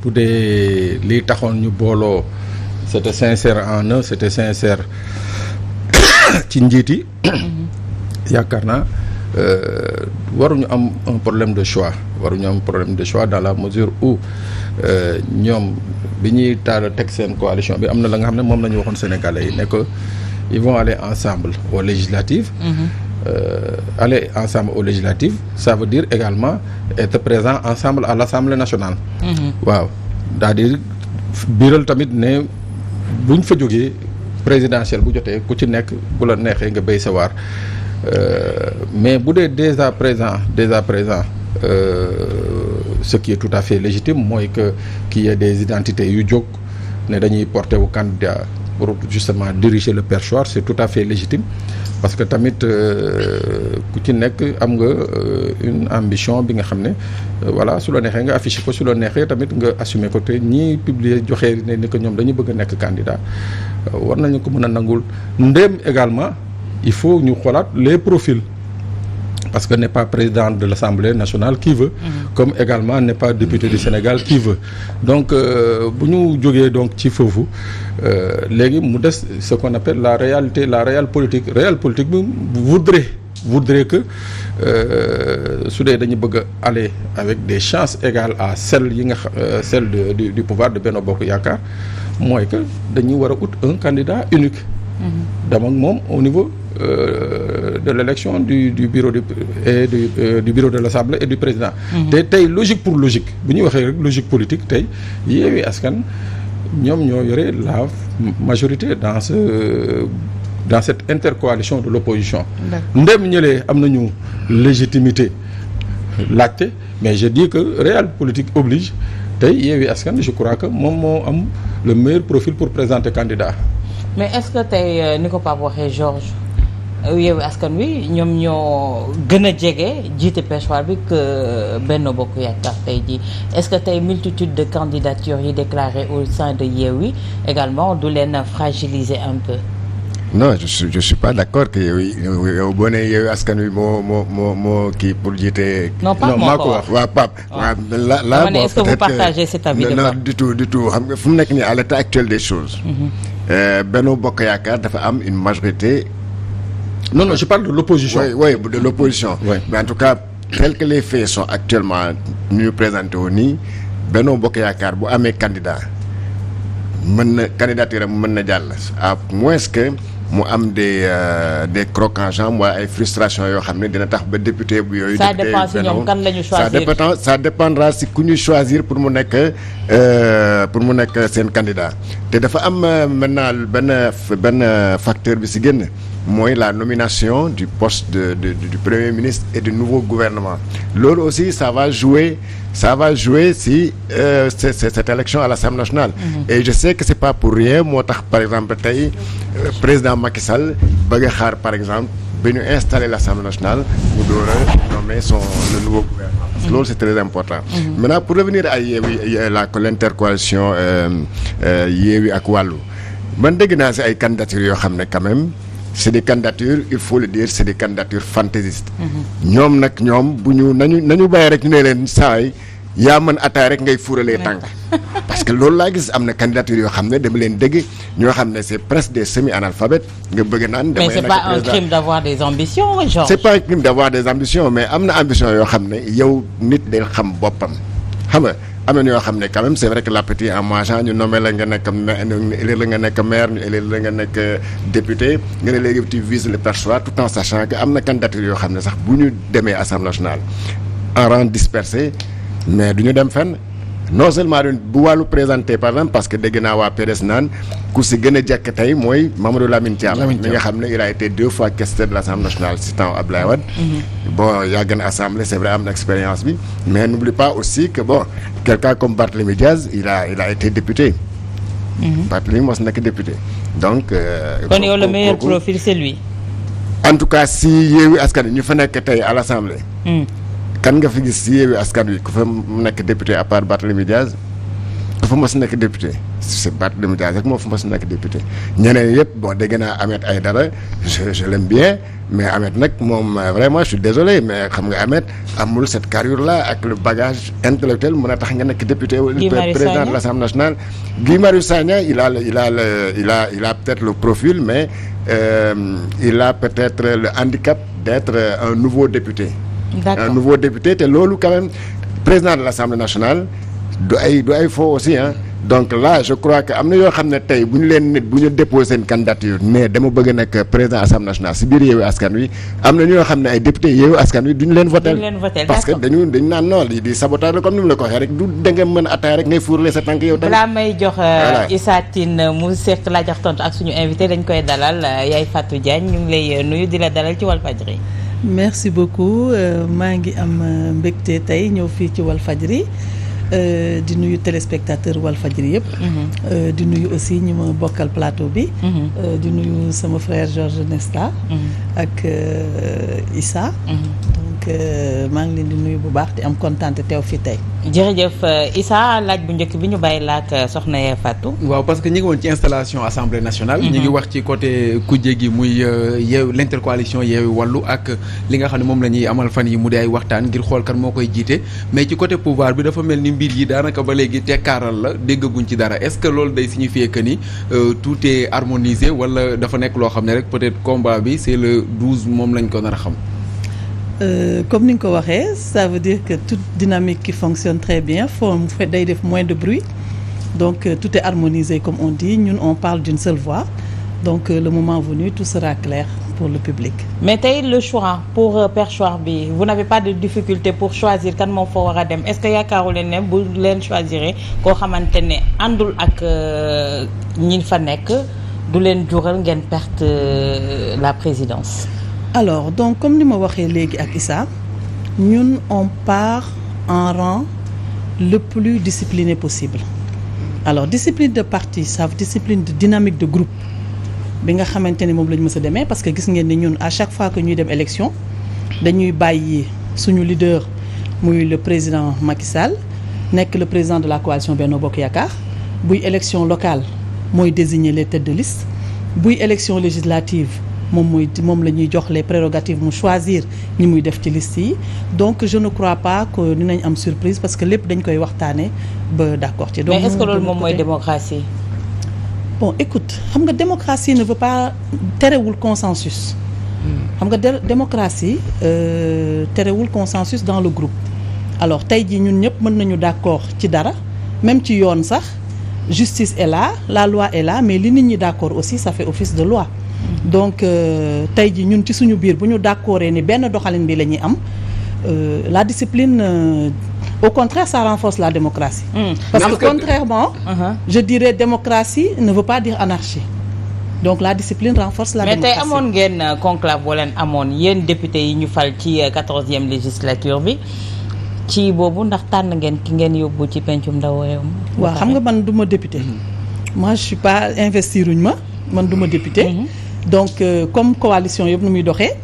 bu dee lii taxoon ñu booloo c'était sincère en eux, c'était sincère ci njiit yi yaakaar naa waruñu am un problème de choix dans la mesure où ñoom bi ñuy teg seen coalition bi am na la nga xam ne moom la ñu waxoon Sénégalais yi ne que ils vont aller ensemble aux législatives. Aller ensemble aux législatives ça veut dire également être présent ensemble à l'Assemblée nationale. waaw c'est-à-dire biiral tamit ne buñ fa jógee présidentielle bu jotee ku ci nekk bu la neexee nga béy sa waar mais bu dee déjà présent ce qui est tout à fait légitime mooy que qu'il y ait des identités yu jóg ne dañuy porter wu candidat pour justement diriger le perchoir c'est tout à fait légitime parce que tamit ku ci nekk am nga une ambition bi nga xam ne voilà su la neexee nga afficher ko su la neexee tamit nga assumer ko te ñii publier joxe ne ni que ñoom dañu bëgg a nekk candidat war nañu ko mën a nangul ndéem également il faut ñu xoolaat les profils parce que n'est pas président de l'Assemblée nationale qui veut comme également n'est pas député du Sénégal qui veut donc bu ñu jógee donc ci foofu léegi mu des ce qu'on appelle la réelle politique bi voudrait que su dee dañu bëgg a aller avec des chances égales à celles yi nga celle du pouvoir de Benno Bokk Yaakaar mooy que dañuy war a ut un candidat unique dama moom au niveau de l'élection du bureau du bureau de l'Assemblée et du président te tey logique pour logique bu ñuy waxee rek logique politique tey Yewwi Askan ñoom ñoo yore la majorité dans cette intercoalition de l'opposition ndem ñëlee am nañu légitimité laajte mais je dis que réel politique oblige tey Yewwi Askan je crois que moom moo am le meilleur profil pour présenter candidat mais est-ce que tey ni ko Pape waxee Georges Yewwi Askan Wi ñoom ñoo gën a jege jiite perchoir bi que Benno Bokk Yaakaar tey jii est-ce que tey multitude de candidatures yi déclarées au sein de Yewwi également du leen fragiliser un peu. non je suis pas d'accord que yow boo nee Yewwi Askan Wi moo kii pour jiite. non Pape moo ko wax waaw Pape. waaw là bon est-ce que vous partagez cet avis de Pape? Non du tout xam nga fu mu nekk nii à l'état actuel des choses. Benno Bokk Yaakaar dafa am une majorité. Non, je parle de l'opposition. Oui, de l'opposition. Oui. Mais en tout cas, tels que les faits sont actuellement ñu présentés au nii Benno Bokk Yaakaar bu amee candidat mën na candidature am mën na jàll à moins que mu am des crocs en jambe wala ay frustrations yoo xam ne dina tax ba député bu yooyu. ça dépend si ñoom kan la ñu choisir. ça dépendra si ku ñu choisir pour mu nekk seen candidat te dafa am maintenant benn facteur bi si génn. mooy la nomination du poste du Premier ministre et du nouveau gouvernement loolu aussi ça va jouer si cette élection à l'Assemblée nationale et je sais que c'est pas pour rien moo tax par exemple tey président Macky Sall bëgg a xaar par exemple ba ñu installer l'Assemblée nationale mu door a nommer le nouveau gouvernement parce que loolu c'est très important maintenant pour revenir à Yewwi l'intercoalition Yewwi ak Wallu man dégg naa si ay candidatures yoo xam ne quand même c'est des candidatures il faut le dire c'est des candidatures fantaisistes ñoom bu ñu nañu bàyyi rek ñu ne leen saay yaa mën ataay rek ngay fuuralee tànk parce que loolu laa gis am na candidature yoo xam ne dama leen dégg ñoo xam ne c'est presque des semi-analphabètes nga bëgg naan mais c'est pas un crime d'avoir des ambitions genre. c'est pas un crime d'avoir des ambitions mais am na ambition yoo xam ne yow nit day xam boppam xam nga am na yoo xam ne quand même c'est vrai que l'appétit en mangeant ñu nommé la nga nekk élire la nga nekk maire ñu élire la nga nekk député nga ne léegi tu vises le perchoir tout en sachant que am na candidature yoo xam ne sax bu ñu demee Assemblée nationale en rang dispersé mais du ñu dem fenn non seulement bu wàllu présenté par exemple parce que dégg naa waa PDS naan ku si gën a jekk tey mooy Mamadou Lamine Thiam mi nga xam ne il a été 2 fois questeur de l'Assemblée nationale si temps Abdoulaye Wade bon yàgg na assemblée c'est vrai am na expérience bi mais n'oublie pas aussi que bon quelqu'un comme Barthélémy Diaz il a été député Barthélémy mos nekk député donc kon yow le meilleur profil c'est lui en tout cas si Yewwi Askan Wi ñu fa nekk tey à l'Assemblée kan nga fi gis si Yewwi Askan Wi ku fa nekk député à part Barthélémy Diaz dafa mos nekk député c'est Barthélémy Dias rek moo fa mos nekk député ñeneen yëpp bon dégg naa Ahmed Aïdara je l'aime bien mais Ahmed nag moom vraiment je suis désolé mais xam nga Ahmed amul cette carrure là ak le bagage intellectuel mën a tax nga nekk député président de l'Assemblée nationale. Guy Marius Sagna il a peut-être le profil mais il a peut-être le handicap d'être un nouveau député. D'accord. Un nouveau député te loolu quand même président de l'Assemblée nationale du ay faux aussi hein. Donc là je crois que am na yoo xam ne tey bu ñu leen nit bu ñu déposé seen candidature mais dama bëgg nekk président Assemblée nationale si biir Yewwi Askan Wi am na ñoo xam ne ay député Yewwi Askan Wi duñu leen voté parce que dañu naan non lii di sabotage la comme ni mu la ko waxee rek du da nga mën a attaay rek ngay fourler sa tànk yow tamit. balaa may jox Issa Tine mu seq laaj ak tontu ak suñu invité dañ koy dalal Yaye Fatou Diagne ñu ngi lay nuyu di la dalal ci Walfadjri. merci beaucoup maa ngi am mbégte tey ñëw fii ci Walfadjri di nuyu téléspectateur Walfadjri yëpp. di nuyu aussi ñi ma bokkal plateau bi. di nuyu sama frère Georges Nesta. ak Issa. donc maa ngi leen di nuyu bu baax di am kontaan te teew fii tey. jërëjëf Issa laaj bu njëkk bi ñu bàyyi la ak soxna Yaye Fatou. waaw parce que ñi ngi woon ci installation assemblée nationale. ñi ngi wax ci côté kujje gi muy yeew l'intercoalition Yewwi Wallu ak li nga xam ne moom la ñuy amal fan yi mu di ay waxtaan ngir xool kan moo koy jiite mais ci côté pouvoir bi dafa mel ni mbir yi daanaka ba léegi tekkaaral la déggaguñ ci dara est-ce que loolu day signifier que ni tout est harmonisé wala dafa nekk loo xam ne rek peut-être combat bi c'est le 12 moom lañ ko nar a xam. Comme ni nga ko waxee ça veut dire que toute dynamique qui fonctionne très bien day def moins de bruit donc tout est harmonisé comme on dit ñun on parle d'une seule voix donc le moment venu tout sera clair pour le public. mais tey le choix pour perchoir bi vous n'avez pas de difficulté pour choisir kan moo fa war a dem est-ce que yaakaaru leen ne bu leen choisir koo xamante ne àndul ak ñi fa nekk du leen jural ngeen perte la présidence. alors donc comme ni ma waxee léegi ak Issa ñun on part en rang le plus discipliné possible alors discipline de parti ça veut discipline de dynamique de groupe bi nga xamante ne moom la ñu mës a demee parce que gis ngeen ni ñun à chaque fois que ñuy dem élection dañuy bàyyi suñu leader muy le président Macky Sall nekk le président de la coalition Benno Bokk Yaakaar buy élection locale mooy désigner les têtes de liste buy élection législative moom la ñuy jox les prérogatives mu choisir ñi muy def ci liste yi donc je ne crois pas que dinañ am surprise parce que lépp dañ koy waxtaanee ba d'accord ci. donc mais est-ce que loolu moom mooy démocratie. bon écoute xam nga démocratie ne veut pas terewul consensus. xam nga démocratie terewul consensus dans le groupe. alors tey jii ñun ñëpp mën nañu d'accord ci dara même ci yoon sax justice est là la loi est là mais li nit ñi d'accord aussi ça fait office de loi. donc tey jii ñun ci suñu biir bu ñu d'accordee ni benn doxalin bi la ñuy am la discipline au contraire ça renforce la démocratie. parce que contrairement je dirais démocratie ne veut pas dire anarchie donc la discipline renforce la démocratie. mais tey amoon ngeen conclave boo leen amoon yéen député yi ñu fal ci 14e législature bi ci boobu ndax tànn ngeen ki ngeen yóbbu ci pencum ndaw réew mi. waaw xam nga man du ma député. moi je suis pas investiruñ ma man du ma député. donc comme coalition yëpp nu muy doxee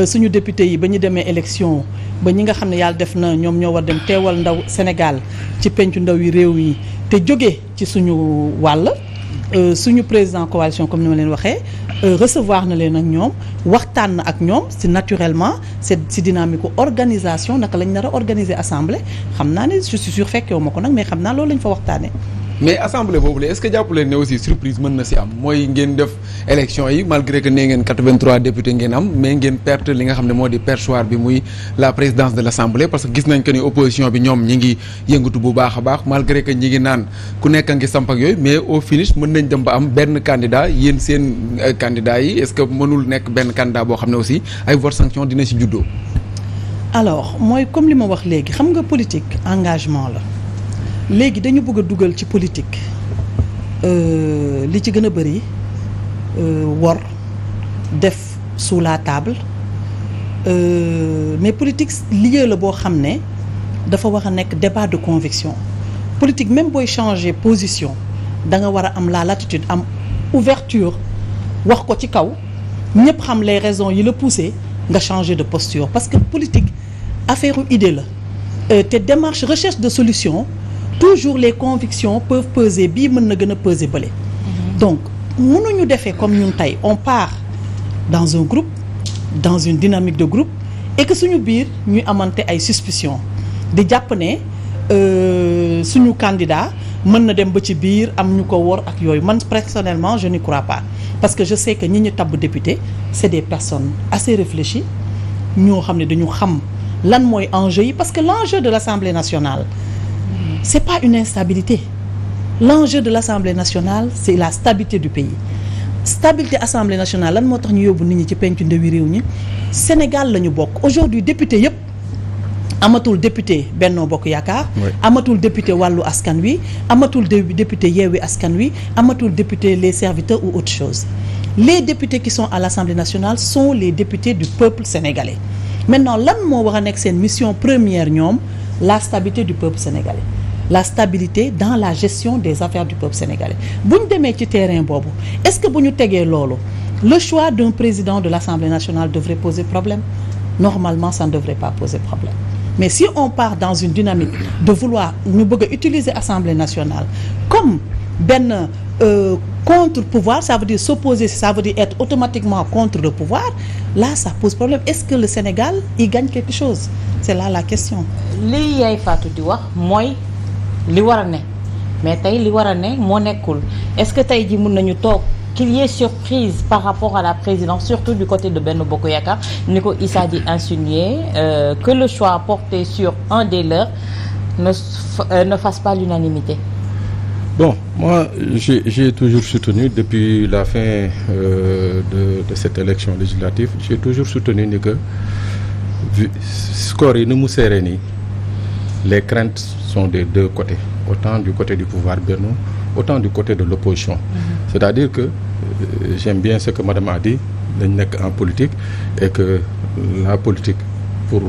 suñu député yi ba ñu demee élection ba ñi nga xam ne yàlla def na ñoom ñoo war dem teewal ndaw Sénégal ci pencu ndaw yi réew yi te jóge ci suñu wàll suñu président coalition comme ni ma leen waxee recevoir na leen ak ñoom waxtaan na ak ñoom si naturellement c'est si dynamique organisation naka lañ nar a organiser assemblée xam naa ne je suis sûr fekkewu ma ko nag mais xam naa loolu lañ fa waxtaanee. mais assemblée boobu la est-ce que jàpp leen ne aussi surprise mën na si am mooy ngeen def élection yi malgré que nee ngeen 83 députés ngeen am mais ngeen perte li nga xam ne moo di perchoir bi muy la présidence de l'assemblée parce que gis nañ que ni opposition bi ñoom ñi ngi yëngatu bu baax a baax malgré que ñi ngi naan ku nekk a ngi samp ak yooyu mais au finish mën nañ dem ba am benn candidat yéen seen candidats yi est-ce que mënul nekk benn candidat boo xam ne aussi ay vote sanction dina si juddoo. alors mooy comme li ma wax léegi xam nga politique engagement la. léegi dañu bëgg a dugal ci politique li ci gën a bari wor def sous la table mais politique lieu la boo xam ne dafa war a nekk débat de conviction politique même booy changer position da nga war a am la latitude am ouverture wax ko ci kaw ñëpp xam les raisons yi la poussé nga changer de posture parce que politique affaire u idée la te démarche recherche de solution toujours les convictions peuvent peser bii mën na gën a peser bële. Donc mënuñu defee comme ñun tey on part dans un groupe dans une dynamique de groupe et que suñu biir ñuy amante ay suspicions di jàpp ne suñu candidat mën na dem ba ci biir am ñu ko wor ak yooyu man personnellement je n'y crois pas parce que je sais que ñi ñu tabb député c'est des personnes assez réfléchies ñoo xam ne dañu xam lan mooy enjeu yi parce que l'enjeu de l'Assemblée nationale c'est pas une instabilité. L'enjeu de l'Assemblée nationale c'est la stabilité du pays stabilité Assemblée nationale lan moo tax ñu yóbbu nit ñi ci pencu ndawi réew ñi Sénégal la ñu bokk aujourd'hui député yëpp amatul député Benno Bokk Yaakaar amatul député Wàllu Askan Wi amatul député Yewwi Askan Wi amatul député les serviteurs ou autre chose les députés qui sont à l'Assemblée nationale sont les députés du peuple sénégalais maintenant lan moo war a nekk seen mission première ñoom la stabilité du peuple sénégalais la stabilité dans la gestion des affaires du peuple sénégalais bu ñu demee ci terrain boobu est-ce que bu ñu tegee loolu le choix d'un président de l'Assemblée nationale devrait poser problème normalement ça ne devrait pas poser problème mais si on part dans une dynamique de vouloir ñu bëgg a utiliser Assemblée nationale comme benn contre-pouvoir ça veut dire s'opposer ça veut dire être automatiquement contre le pouvoir là ça pose problème est-ce que le Sénégal y gagne quelque chose c'est là la question. li Yaay Fatou di wax mooy. li war a ne mais tey li war a ne moo nekkul est-ce que tey ji mën nañu toog qu'il y ait surprise par rapport à la présidence surtout du côté de Benno Bokk Yaakaar ni ko Issa di insinuer que le choix porté sur un des leurs ne fasse pas l'unanimité. Bon, moi j'ai toujours soutenu depuis la fin de cette élection législative j'ai toujours soutenu ni que score yi ni mu serré nii les craintes sont des deux côtés autant du côté du pouvoir Benno autant du côté de l'opposition c'est-à-dire que j'aime bien ce que madame a dit dañ nekk en politique et que la politique pour le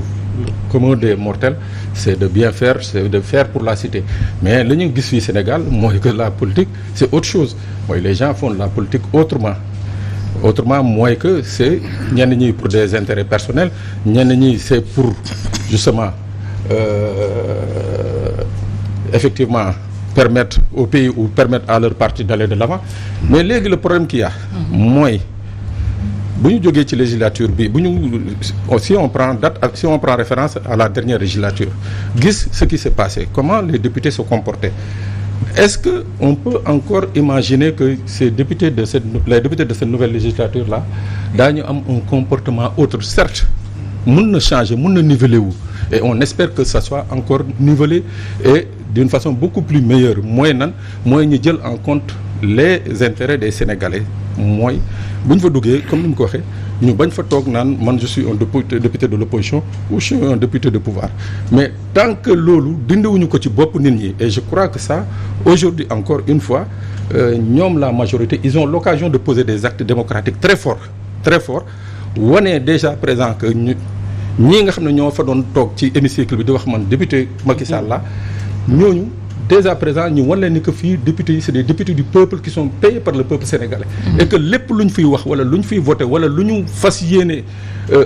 commun des mortels c'est de bien faire c'est de faire pour la cité mais li ñu gis fii Sénégal mooy que la politique c'est autre chose mooy les gens font la politique autrement mooy que c'est ñenn ñi pour des intérêts personnels ñenn ñi c'est pour justement effectivement permettre au pays ou permettre à leur parti d'aller de l'avant mais léegi le problème qu'il y a mooy bu ñu jógee ci législature bi bu ñu si on prend référence à la dernière législature gis ce qui s'est passé comment les députés se comportaient est-ce que on peut encore imaginer que les députés de cette nouvelle législature là daañu am un comportement autre certes mën na changer mën na niveler wu et on espère que ça soit encore nivelé et d'une façon beaucoup plus meilleure mooy ñu jël en compte les intérêts des Sénégalais mooy bu ñu fa duggee comme ni mu ko waxee ñu bañ fa toog naan man je suis un député de l'opposition ou je suis un député de pouvoir mais tant que loolu dindiwuñu ko ci bopp nit ñi et je crois que ça aujourd'hui encore une fois ñoom la majorité ils ont l'occasion de poser des actes démocratiques très forts wane déjà présent que ñii nga xam ne ñoo fa doon toog ci hémicycle bi di wax man député Macky Sall la ñooñu déjà présent ñu wan leen ni que fii députés yi c'est des députés du peuple qui sont payés par le peuple sénégalais et que lépp lu ñu fiy wax wala lu ñu fiy voter wala lu ñu fas yéene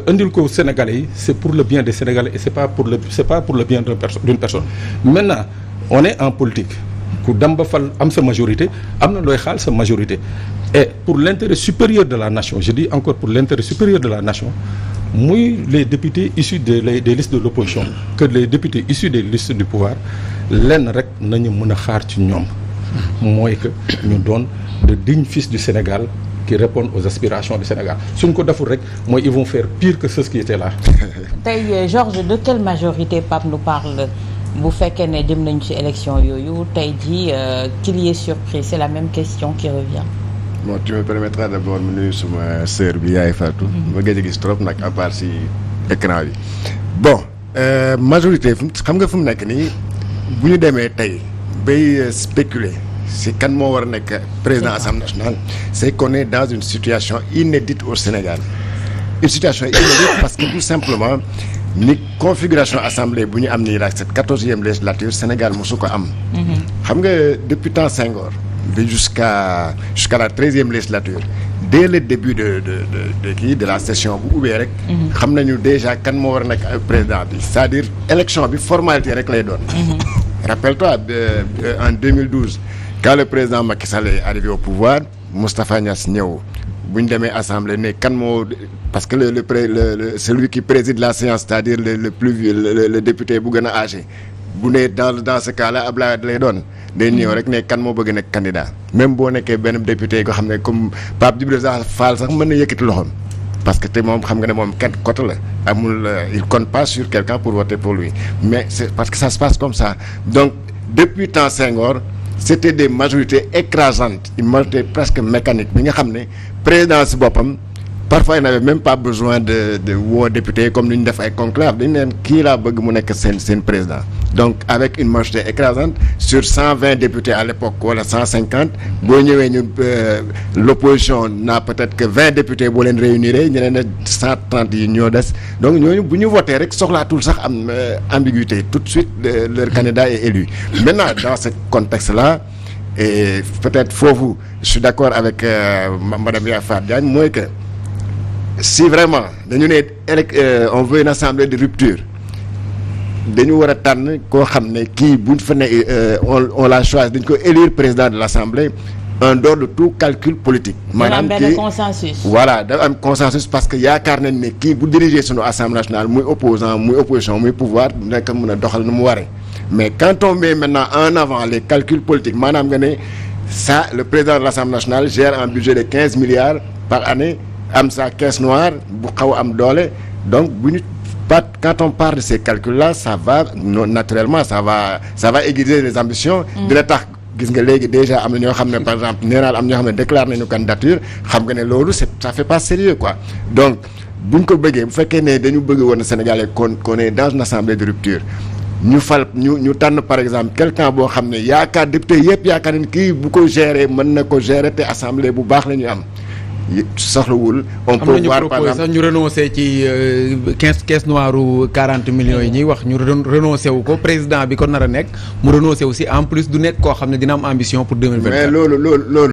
indil ko Sénégalais yi c'est pour le bien des Sénégalais et c'est pas pour le bien d'une personne maintenant on est en politique ku dem ba fal am sa majorité am na looy xaal sa majorité et pour l'intérêt supérieur de la nation je dis encore pour l'intérêt supérieur de la nation muy les députés issus des listes de l'opposition que les députés issus des listes du pouvoir lenn rek nañu mën a xaar ci ñoom mooy que ñu doon de dignes fils du Sénégal qui répondent aux aspirations du Sénégal suñ ko deful rek mooy ils vont faire pire que ceux qui étaient là. tey Georges de quelle majorité Pape nous parle bu fekkee ne jëm nañu ci élection yooyu tey jii qu'il y ait surprise c'est la même question qui revient. Bon, tu me permettras d'abord mu nuyu suma sœur bi Yaay Fatou. ma gëj a gis trop nag à part si écran bi. bon majorité xam nga fu mu nekk nii bu ñu demee tey bay spéculer si kan moo war a nekk président Assemblée nationale c'est qu'on est dans une situation inédite au Sénégal une situation inédite parce que tout simplement ni configuration assemblée bu ñu am nii la cette 14e législature Sénégal mosu ko am. xam nga depuis temps Senghor. bi jusqu'à la 13e législature dès le début de la session bu ubbee rek xam nañu déjà kan moo war a nekk président bi c'est-à-dire élection bi formalité rek lay doon rappelle-toi en 2012 quand le président Macky Sall est arrivé au pouvoir Moustapha Niasse ñëw bu ñu demee assemblée ne kan moo parce que celui qui préside la séance c'est-à-dire le plus vieux le député bu gën a âgé bu ne dans ce cas-là Abdoulaye lay doon day ñëw rek ne kan moo bëgg nekk candidat même boo nekkee benn député yi nga xam ne comme Pape Djibril Fall sax mën na yëkkati loxoom parce que te moom xam nga ne moom kenn côté la amul il compte pas sur quelqu'un pour voter pour lui mais c'est parce que ça se passe comme ça donc depuis temps Senghor c'était des majorités écrasantes une majorité presque mécanique bi nga xam ne président si boppam parfois il n'avait même pas besoin de woo député comme ni ñu def ay conclave dañu leen kii laa bëgg mu nekk seen président donc avec une majorité écrasante sur 120 députés à l'époque wala 150 boo ñëwee ñu l'opposition n'a peut-être que 20 députés boo leen réunir ñeneen ne 130 yi ñoo des donc ñooñu bu ñu voté rek soxlaatul sax am ambiguïté tout de suite leur candidat est élu maintenant dans ce contexte-là et peut-être foofu je suis d'accord avec madame Yafa Diagne mooy que si vraiment dañu ne on veut une assemblée de rupture dañu war a tànn koo xam ne kii buñ fa ne on l'a choisi dañ ko élire président de l'assemblée en dehors de tout calcul politique. maanaam benn consensus. voilà dafa am consensus parce que yaakaar nañ ne kii bu diriger sunu assemblée nationale muy opposant muy opposition muy pouvoir nekk mën a doxal nu mu waree mais quand on met maintenant en avant les calculs politiques maanaam nga ne ça le président de l'assemblée nationale gère un budget de 15 milliards par année. am sa caisse noire bu xaw a am doole donc bu ñu quand on part de ces calculs-là ça va naturellement ça va aiguiser les ambitions. dina tax gis nga léegi déjà am na ñoo xam ne par exemple nee naa am ñoo xam ne déclaré nañu candidature xam nga ne loolu ça fait pas sérieux quoi donc buñ ko bëggee bu fekkee ne dañu bëgg woon Sénégalais qu'on est dans une assemblée de rupture ñu tànn par exemple quelqu'un boo xam ne yaakaar député yëpp yaakaar nañ kii bu ko gérer mën na ko gérer te assemblée bu baax la ñuy am. soxlawul on peut voir par exemple sax ñu renoncé ci caisse noire 40 millions yi ñuy wax ñu renoncé wu ko président bi ko nar a nekk mu renoncé aussi en plus du nekk koo xam ne dina am ambition pour 2024 mais loolu